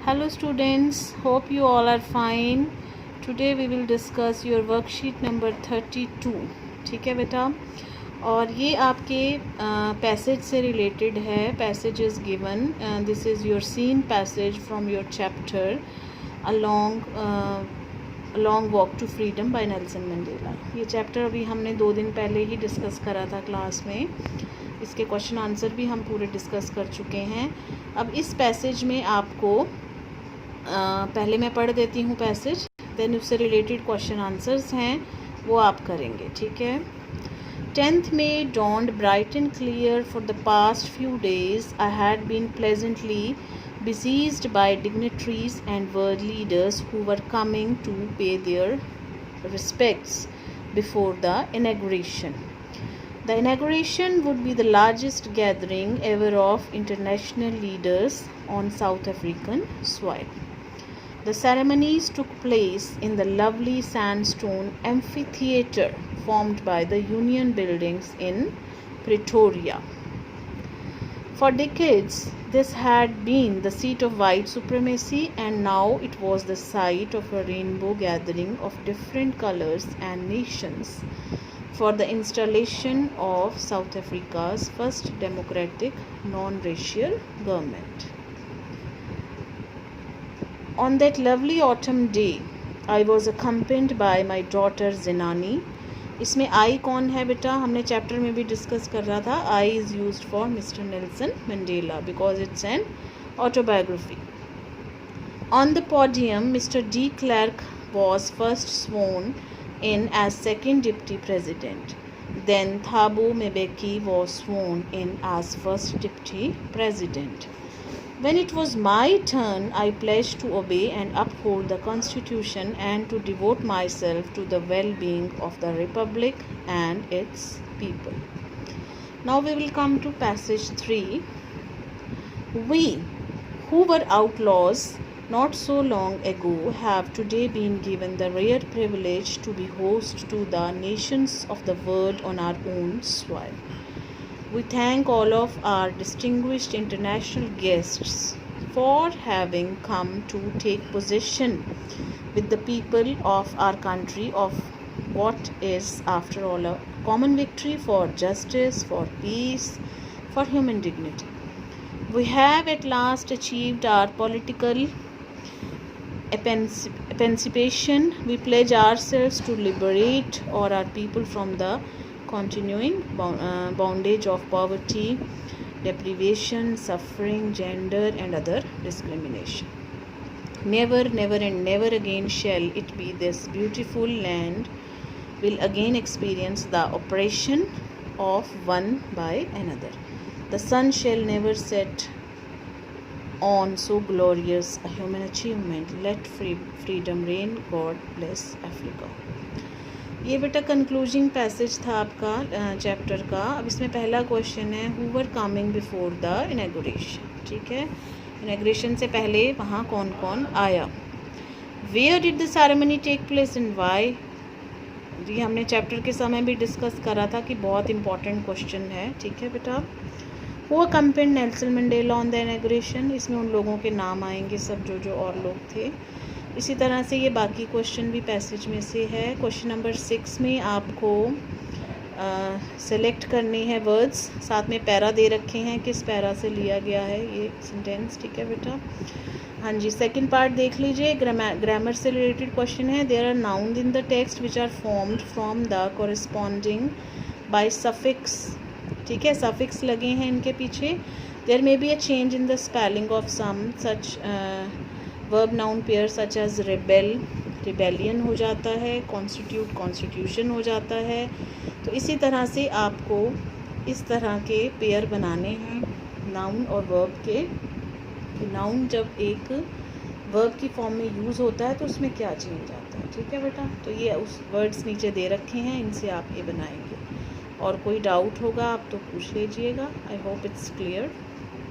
Hello students, hope you all are fine. Today we will discuss your worksheet number 32. ठीक है बेटा, और ये आपके पैसेज से रिलेटेड है. Passage is given, this is your seen passage from your chapter Long Walk to Freedom by Nelson Mandela. ये chapter अभी हमने 2 दिन पहले ही डिस्कस करा था क्लास में. इसके क्वेश्चन आंसर भी हम पूरे डिस्कस कर चुके हैं. अब इस पैसेज में आपको पहले मैं पढ़ देती हूँ पैसेज, देन उससे रिलेटेड क्वेश्चन आंसर्स हैं वो आप करेंगे. ठीक है. 10th May dawned bright and clear. For the past few days I had been pleasantly besieged by dignitaries and world leaders who were coming to pay their respects before the inauguration. The inauguration would be the largest gathering ever of international leaders on South African soil. The ceremonies took place in the lovely sandstone amphitheatre formed by the Union buildings in Pretoria. For decades, this had been the seat of white supremacy, and now it was the site of a rainbow gathering of different colors and nations for the installation of South Africa's first democratic non-racial government. On that lovely autumn day, I was accompanied by my daughter Zinani. इसमें I कौन है बेटा, हमने chapter में भी discuss कर रहा था. I is used for Mr. Nelson Mandela because it's an autobiography. On the podium, Mr. de Klerk was first sworn in as second deputy president. Then Thabo Mbeki was sworn in as first deputy president. When it was my turn, I pledged to obey and uphold the Constitution and to devote myself to the well-being of the Republic and its people. Now we will come to passage 3. We, who were outlaws not so long ago, have today been given the rare privilege to be host to the nations of the world on our own soil. We thank all of our distinguished international guests for having come to take possession with the people of our country of what is, after all, a common victory for justice, for peace, for human dignity. We have at last achieved our political emancipation. We pledge ourselves to liberate all our people from the continuing bondage of poverty, deprivation, suffering, gender and other discrimination. Never, never and never again shall it be this beautiful land will again experience the oppression of one by another. The sun shall never set on so glorious a human achievement. Let freedom reign. God bless Africa. ये बेटा कंक्लूजिंग passage था आपका chapter का. अब इसमें पहला question है, who were coming before the inauguration. ठीक है, इनॉग्रेशन से पहले वहाँ कौन कौन आया. Where did the ceremony take place and why. ये हमने चैप्टर के समय भी डिस्कस करा था कि बहुत इंपॉर्टेंट क्वेश्चन है. ठीक है बेटा. Who accompanied Nelson Mandela on the inauguration. इसमें उन लोगों के नाम आएंगे सब जो और लोग थे. इसी तरह से ये बाकी क्वेश्चन भी पैसेज में से है. क्वेश्चन नंबर 6 में आपको सेलेक्ट करने हैं वर्ड्स, साथ में पैरा दे रखे हैं, किस पैरा से लिया गया है ये सेंटेंस. ठीक है बेटा. हाँ जी, सेकंड पार्ट देख लीजिए. ग्रामर से रिलेटेड क्वेश्चन है. There are noun in the text which are formed from the corresponding by suffix. ठीक है, सफिक्स लगे हैं इनके पीछे. There may be a change in the spelling of some such verb noun pair such as rebel, rebellion हो जाता है. Constitute, constitution हो जाता है. तो इसी तरह से आपको इस तरह के पेयर बनाने हैं नाउन और वर्ब के. नाउन जब एक वर्ब की फॉर्म में यूज़ होता है तो उसमें क्या चेंज आता है. ठीक है बेटा. तो ये उस वर्ड्स नीचे दे रखे हैं, इनसे आप ये बनाएंगे. और कोई डाउट होगा आप तो पूछ लीजिएगा. I hope it's clear.